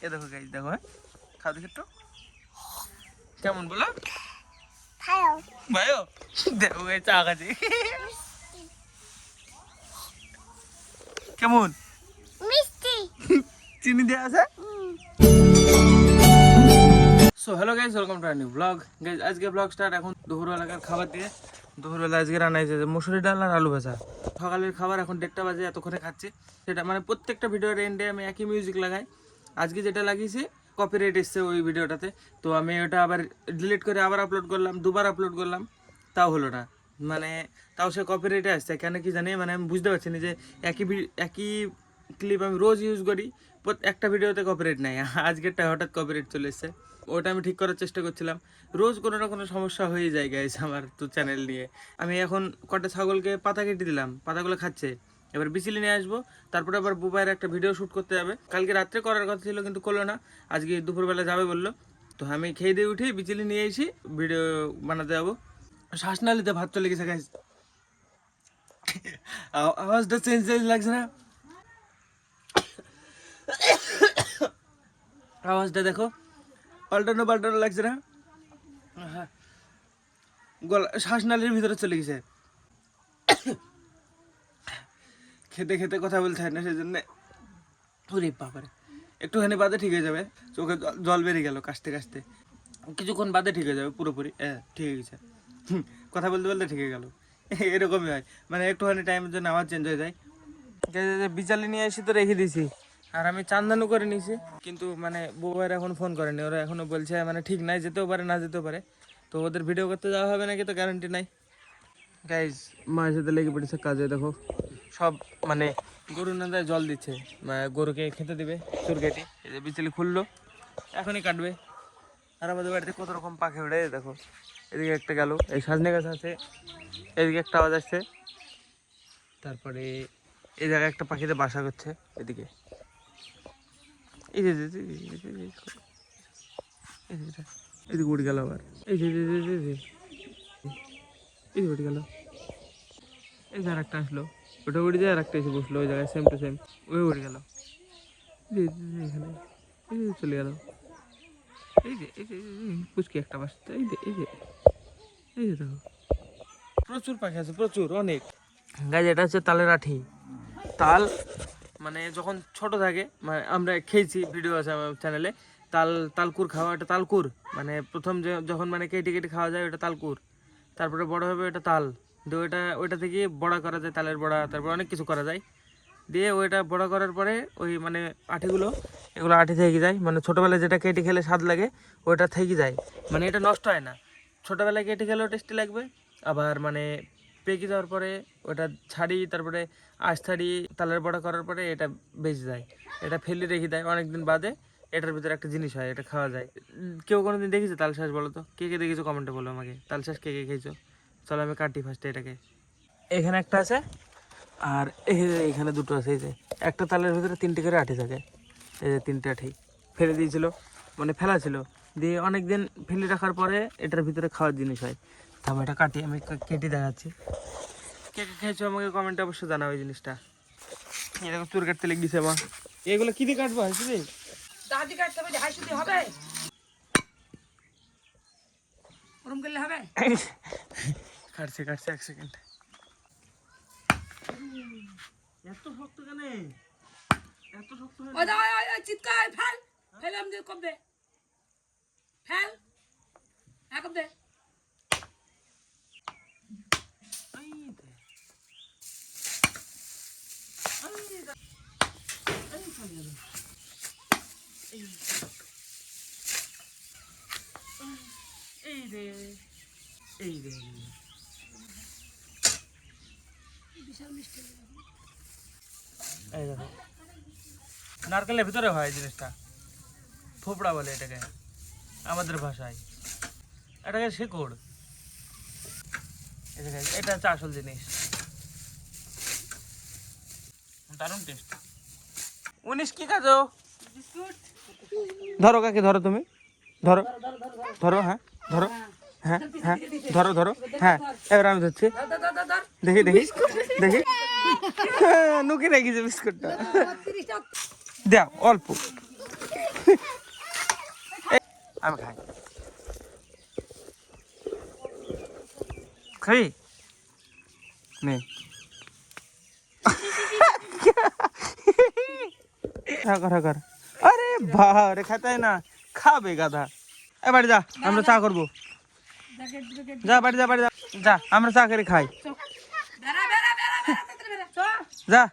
এ দেখো গাইস, দেখো হ্যাঁ, খাও দেখি একটু কেমন বলো ভাইও। দেখো গাইস চা খাচ্ছি কেমন মিষ্টি, চিনি দেওয়া আছে। So hello guys, welcome to a new blog. Guys আজকে ব্লগ স্টার্ট এখন দুপুরবেলাকার খাবার দিয়ে। দুপুরবেলা আজকে রান্না হয়েছে যে মসুরি ডাল আর আলু ভাজা। সকালের খাবার এখন 1টা বাজে, এতক্ষণে খাচ্ছি। সেটা মানে প্রত্যেকটা ভিডিওর এন্ডে আমি একই মিউজিক লাগাই। আজকে যেটা লাগিয়েছি কপিরাইট এসছে ওই ভিডিওটাতে, তো আমি ওটা আবার ডিলিট করে আবার আপলোড করলাম, দুবার আপলোড করলাম, তাও হলো না। মানে তাও সে কপিরাইটে আসছে কেন কি জানি, মানে আমি বুঝতে পারছি না যে একই ক্লিপ আমি রোজ ইউজ করি, একটা ভিডিওতে কপিরাইট নাই, আজকেরটা হঠাৎ কপিরাইট চলে এসছে। ওটা আমি ঠিক করার চেষ্টা করছিলাম। রোজ কোনো না কোনো সমস্যা হয়ে যায় গাইস আমার তো চ্যানেল নিয়ে। আমি এখন কটা ছাগলকে পাতা কেটে দিলাম, পাতাগুলো খাচ্ছে। এবার বিচিলি নিয়ে আসবো, তারপরে আবার বুবাইয়ের একটা ভিডিও শ্যুট করতে যাবে। কালকে রাত্রে করার কথা ছিল কিন্তু করলো না, আজকে দুপুরবেলা যাবে বললো। তো আমি খেয়ে দিয়ে উঠে বিচিলি নিয়ে এসে ভিডিও বানাতে যাবো। শ্বাসনালীতে ভাত চলে গেছে গাইস, আওয়াজটা চেঞ্জ লাগছে না? আওয়াজটা দেখো, পাল্টানো লাগছে না? হ্যাঁ, গলা শ্বাসনালীর ভিতরে চলে গেছে। খেতে খেতে কথা বলতে হয় না, সেই জন্যে। ওরে বাবারে, একটুখানি বাদে ঠিক হয়ে যাবে। চোখে জল বেরিয়ে গেল কাশতে কাশতে, কিছুক্ষণ বাদে ঠিক হয়ে যাবে পুরোপুরি। হ্যাঁ ঠিক হয়ে গেছে, কথা বলতে বলতে ঠিক হয়ে গেল। এরকমই হয়, মানে একটুখানি টাইমের জন্য আওয়াজ চেঞ্জ হয়ে যায়। বিচালি নিয়ে এসে তো রেখে দিয়েছি, আর আমি চান্দানো করে নিয়েছি। কিন্তু মানে বউয়ের এখন ফোন করেনি, ওরা এখনো বলছে মানে ঠিক নাই, যেতেও পারে না যেতেও পারে। তো ওদের ভিডিও করতে যাওয়া হবে নাকি তো গ্যারান্টি নাই। গাইজ মায়ের সাথে লেগে পড়েছে কাজে, দেখো সব মানে গরু নাদায় জল দিচ্ছে, গরুকে খেতে দিবে চুর কেটে। এই যে বিচলি খুললো, এখনই কাটবে। আর আমাদের বাড়িতে কত রকম পাখি উড়ে, দেখো এদিকে একটা গেল, এই সাজনে গাছ আছে, এদিকে একটা আওয়াজ আসছে। তারপরে এই জায়গায় একটা পাখিতে বাসা করছে, এদিকে এই যে এদিকে উড়ে গেল আবার, এই যে এই উঠে গেল। এই যে আর একটা আসলো, ওটা উড়ে যায়, আর একটা এসে বসলো ওই জায়গায়, সেম টু সেম ওই উড়ে গেল। এখানে এই যে চলে গেল। এই যে পুচকি একটা বাসতে, এই যে দেখো প্রচুর পাখি আছে, প্রচুর অনেক। গাছ এটা হচ্ছে তালের আঠি। তাল মানে যখন ছোট থাকে, মানে আমরা খেয়েছি, ভিডিও আছে আমার চ্যানেলে। তালকুর খাওয়া, এটা তালকুর মানে প্রথম যখন মানে কেটে কেটে খাওয়া যায় ওটা তালকুর। তারপরে বড় হবে ওটা তাল দিয়ে, ওইটা থেকে বড়া করা যায়, তালের বড়া, তারপর অনেক কিছু করা যায়। দিয়ে ওইটা বড়া করার পরে ওই মানে আঠিগুলো, এগুলো আঠি থেকে যায়, মানে ছোটোবেলায় যেটা কেটে খেলে স্বাদ লাগে ওইটা থেকে যায়, মানে এটা নষ্ট হয় না। ছোটোবেলায় কেটে খেলেও টেস্টি লাগবে, আবার মানে পেকে যাওয়ার পরে ওটা ছাড়ি, তারপরে আঁশ ছাড়ি তালের বড়া করার পরে এটা বেঁচে যায়। এটা ফেলে রেখে দেয় অনেকদিন বাদে, এটার ভিতরে একটা জিনিস হয়, এটা খাওয়া যায়। কেউ কোনোদিন দেখেছো তালশাঁস? বলো তো কে কে দেখেছো, কমেন্টে বলো আমাকে তালশাঁস কে কে খেয়েছো। চলো আমি কাটি ফার্স্টে এটাকে। এখানে একটা আছে, আর এইখানে দুটো আছে। এই যে একটা তালের ভিতরে 3টে করে আঠি থাকে, এই যে 3টে আঠি ফেলে দিয়েছিল, মানে ফেলা ছিল, দিয়ে অনেকদিন ফেলে রাখার পরে এটার ভিতরে খাওয়ার জিনিস হয়। তো আমি এটা কাটি, আমি কেটে দেখাচ্ছি। কে কে খেয়েছো আমাকে কমেন্টে অবশ্যই জানাও এই জিনিসটা। এরকম চুর কাটতে লেগেছে আমার। এগুলো কি দিয়ে কাটবো? হাসি দাদি কাটতে হবে, হাসি দিয়ে হবে, ওরকম করলে হবে। কাটছে 1 সেকেন্ড। এত শক্ত কেন? এত শক্ত চিৎকার ফেল ফেলাম যে কব দে, ফেল একব দে। এই রে বিশাল মিষ্টি। এই দেখো নারকেলের ভিতরে হয় জিনিসটা, থোপড়া বলে এটাকে আমাদের ভাষায়, এটাকে শেকড়। এটা হচ্ছে আসল জিনিস, দারুণ টেস্ট। 19 কি খাচ্ছো? ধরো কাকে, ধরো তুমি, ধরো ধরো, হ্যাঁ ধরো, হ্যাঁ হ্যাঁ ধরো ধরো, হ্যাঁ এবার আমি ধরছি, দেখি দেখি দেখি, নুকি রেখেছে বিস্কুটটা, দাও অল্প। আমি খাই। খাবি নে কর। আরে বারে খাতে না, খাবে গাধা। এ বাড়ি যা, আমরা চা করবো। যা বাড়ি যা, বাড়ি যা, যা আমরা চা করে খাই। যা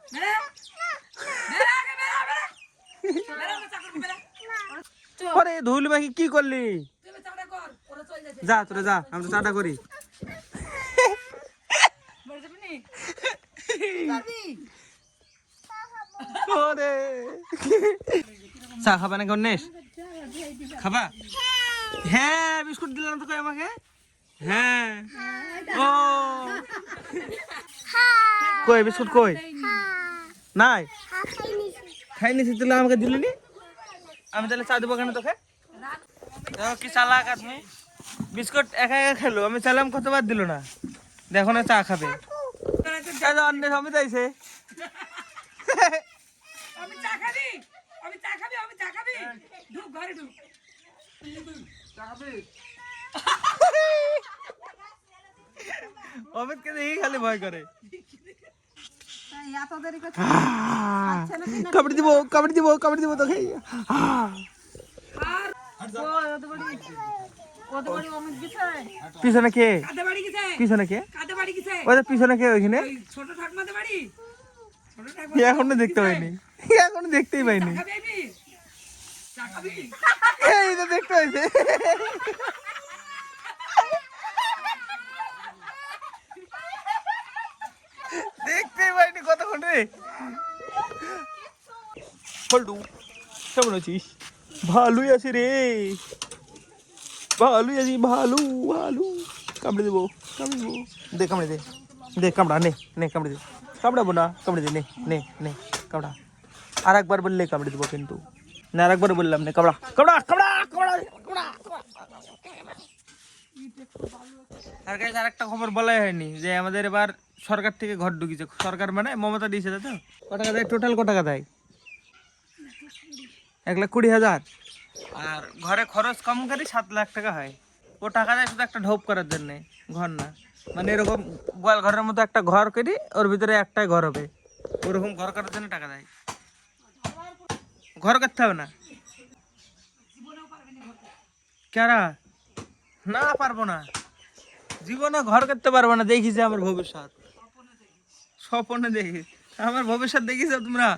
আরে ধুল বাকি কি করলি? যা তোরা যা, আমরা চাটা করি। চা খাবা না কেমন? খাবা? হ্যাঁ বিস্কুট দিলাম তো কই আমাকে। হ্যাঁ ও কই বিস্কুট কই? নাই খাই নিছি, তুই আমাকে দিলি নি? আমি তাহলে চা দেবো কেন তোকে? দেখো কি চালাক আদমি, বিস্কুট একা একা খেলো, আমি চালাম কতবার দিল না, দেখো না চা খাবে। অন্য সমিত আইছে। অমিতকে দেখি খালি ভয় করে। কাবাডি দিব, কাবাডি দিব, কাবাডি দিব তোকে। পিছনে কে? পিছনে কে? ওই পিছনে কে? ওইখানে এখনো দেখতে পাইনি, এখনো দেখতেই পাইনি। এই তো দেখতে পাইছে। দেখতেই পাইনি কতক্ষণ রে। ফল্টু কেমন আছিস? ভালোই আছি রে, ভালোই আছি, ভালো ভালো। কামড়ে দেবো, কামড়ে দেবো, দে কামড়ে দে, দে কামড়া, নে নে কামড়ে দে। কামড়াবো না, কামড়ে দে, নে নে নে কামড়া। আর একবার বললে কামড়ে দেবো কিন্তু, না আর একবার বললাম নে কামড়া, কামড়া কামড়া কামড়া কামড়া। আর গাইস আরেকটা খবর বলাই হয়নি যে আমাদের এবার সরকার থেকে ঘর ঢুকিয়েছে। সরকার মানে মমতা দিয়েছে, তাই তো? কত টাকা দেয় টোটাল? কত টাকা দেয়? 1,20,000। আর ঘরে খরচ কম করে 7 লাখ টাকা হয়। ও টাকা দেয় শুধু একটা ঢোপ করার জন্য, ঘর না। মানে এরকম গোয়াল ঘরের মতো একটা ঘর করি, ওর ভিতরে একটাই ঘর হবে, ওরকম ঘর করার জন্য টাকা দেয়। ঘর করতে হবে না কারা? না পারবো না, জীবনে ঘর করতে পারবো না। দেখিস আমার ভবিষ্যৎ, স্বপ্নে দেখি আমার ভবিষ্যৎ, দেখিস তোমরা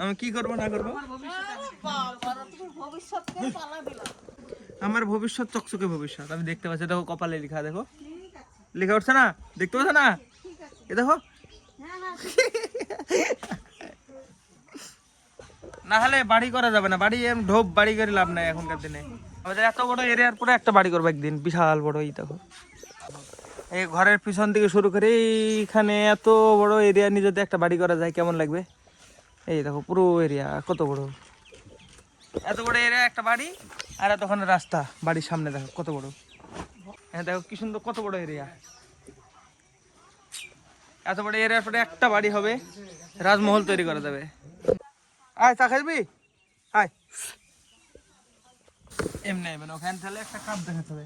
আমি কি করবো না করবো। আমার ভবিষ্যৎ চকচকে ভবিষ্যৎ আমি দেখতে পাচ্ছি। দেখো কপালে লেখা, দেখো লেখা উঠছে না, দেখতে পাচ্ছ না? এ দেখো। না হলে বাড়ি করা যাবে না, বাড়ি ঢোপ বাড়ি করে লাভ নাই এখনকার দিনে। আমাদের এত বড় এরিয়ার পরে একটা বাড়ি করবো একদিন, বিশাল বড়। এই দেখো এই ঘরের পিছন থেকে শুরু করে এইখানে এত বড় এরিয়া নিয়ে যদি একটা বাড়ি করা যায় কেমন লাগবে? এই দেখো পুরো এরিয়া কত বড়, এত বড় এরিয়া একটা বাড়ি। আর এতক্ষণ রাস্তা, বাড়ির সামনে দেখো কত বড়। হ্যাঁ দেখো কি সুন্দর, কত বড় এরিয়া। এত বড় এরিয়ার পরে একটা বাড়ি হবে, রাজমহল তৈরি করা যাবে। আয় চা খাবি? আয়। এমনি মানে ওখানে তাহলে একটা কাপ দেখাতে হবে।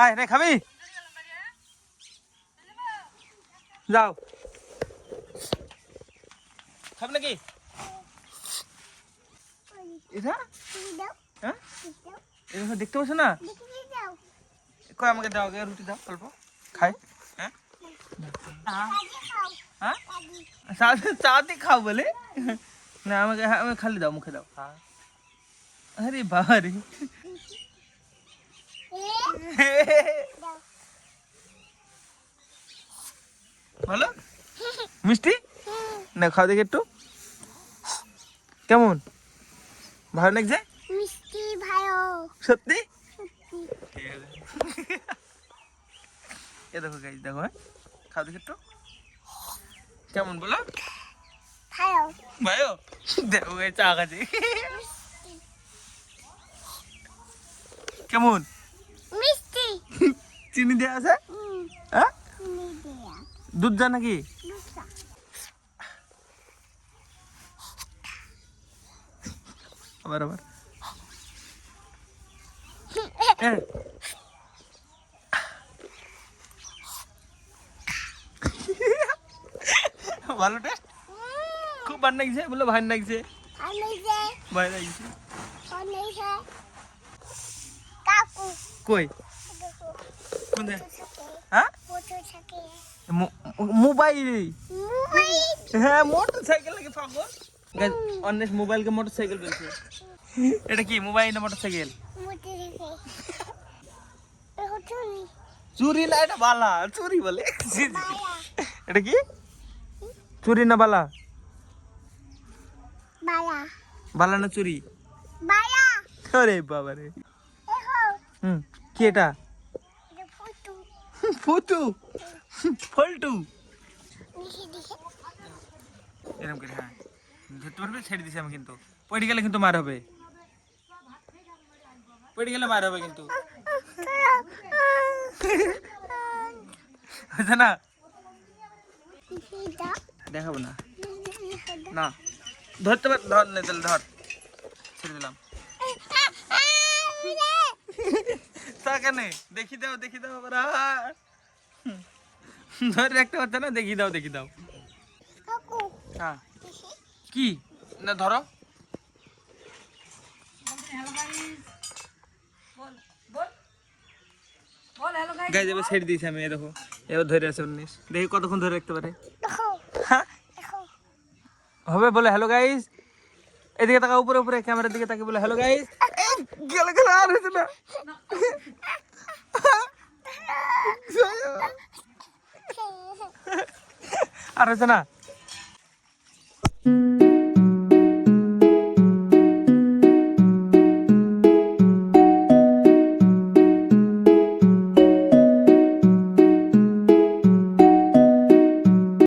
আয় রে খাবি? যাও খাবি নাকি? এটা হ্যাঁ এটা দেখতে পাচ্ছ না? কই আমাকে দাও, রুটি দাও অল্প খাই। হ্যাঁ হ্যাঁ চা দিয়ে খাও বলে না? আমাকে আমি খালি দাও, মুখে দাও। আরে বাবা রে, বলো মিষ্টি না? খাও দেখি একটু, কেমন? ভালো লাগছে? মিষ্টি ভালো সত্যি? এ দেখো গাইস, দেখো হ্যাঁ খাও দেখি একটু, কেমন বলো? ভালো ভালো। দেখো গাইস চা খাচ্ছি, কেমন মিষ্টি? চিনি দেয়া আছে? হ্যাঁ দুধ যা নাকি? আবার আবার হ্যাঁ ভালো টেস্ট খুব ভালো লাগছে বলে ভালো লাগছে ভালো লাগছে কই কোন হ্যাঁ মোবাইল হ্যাঁ মোটরসাইকেল লাগে পাগল অনেক মোবাইলকে মোটরসাইকেল বলছে এটা কি মোবাইল না মোটরসাইকেল চুরি না এটা বালা চুরি বলে এটা কি চুরি না বালা বালা না চুরি আরে বাবা রে কি এটা ফুটু ফল্টু এরকম করে হ্যাঁ ধরতে পারবে ছেড়ে দিছি আমি কিন্তু পড়ে গেলে কিন্তু মার হবে পড়ে গেলে মার হবে কিন্তু হয়েছে না দেখাবো না না ধরতে পার ধর নে তাহলে ধর ছেড়ে দিলাম তা কেন দেখি দাও ধরে রাখতে পারছে না দেখি দাও হ্যাঁ কি না ধরো গাই যাবে ছেড়ে দিয়েছি আমি দেখো এবার ধরে আছে উনিশ দেখি কতক্ষণ ধরে রাখতে পারে হবে বলে হ্যালো গাইস এদিকে তাকা উপরে ক্যামেরার দিকে তাকে বলে হ্যালো গাইস গেলে আর হয়েছে না আর হয়েছে না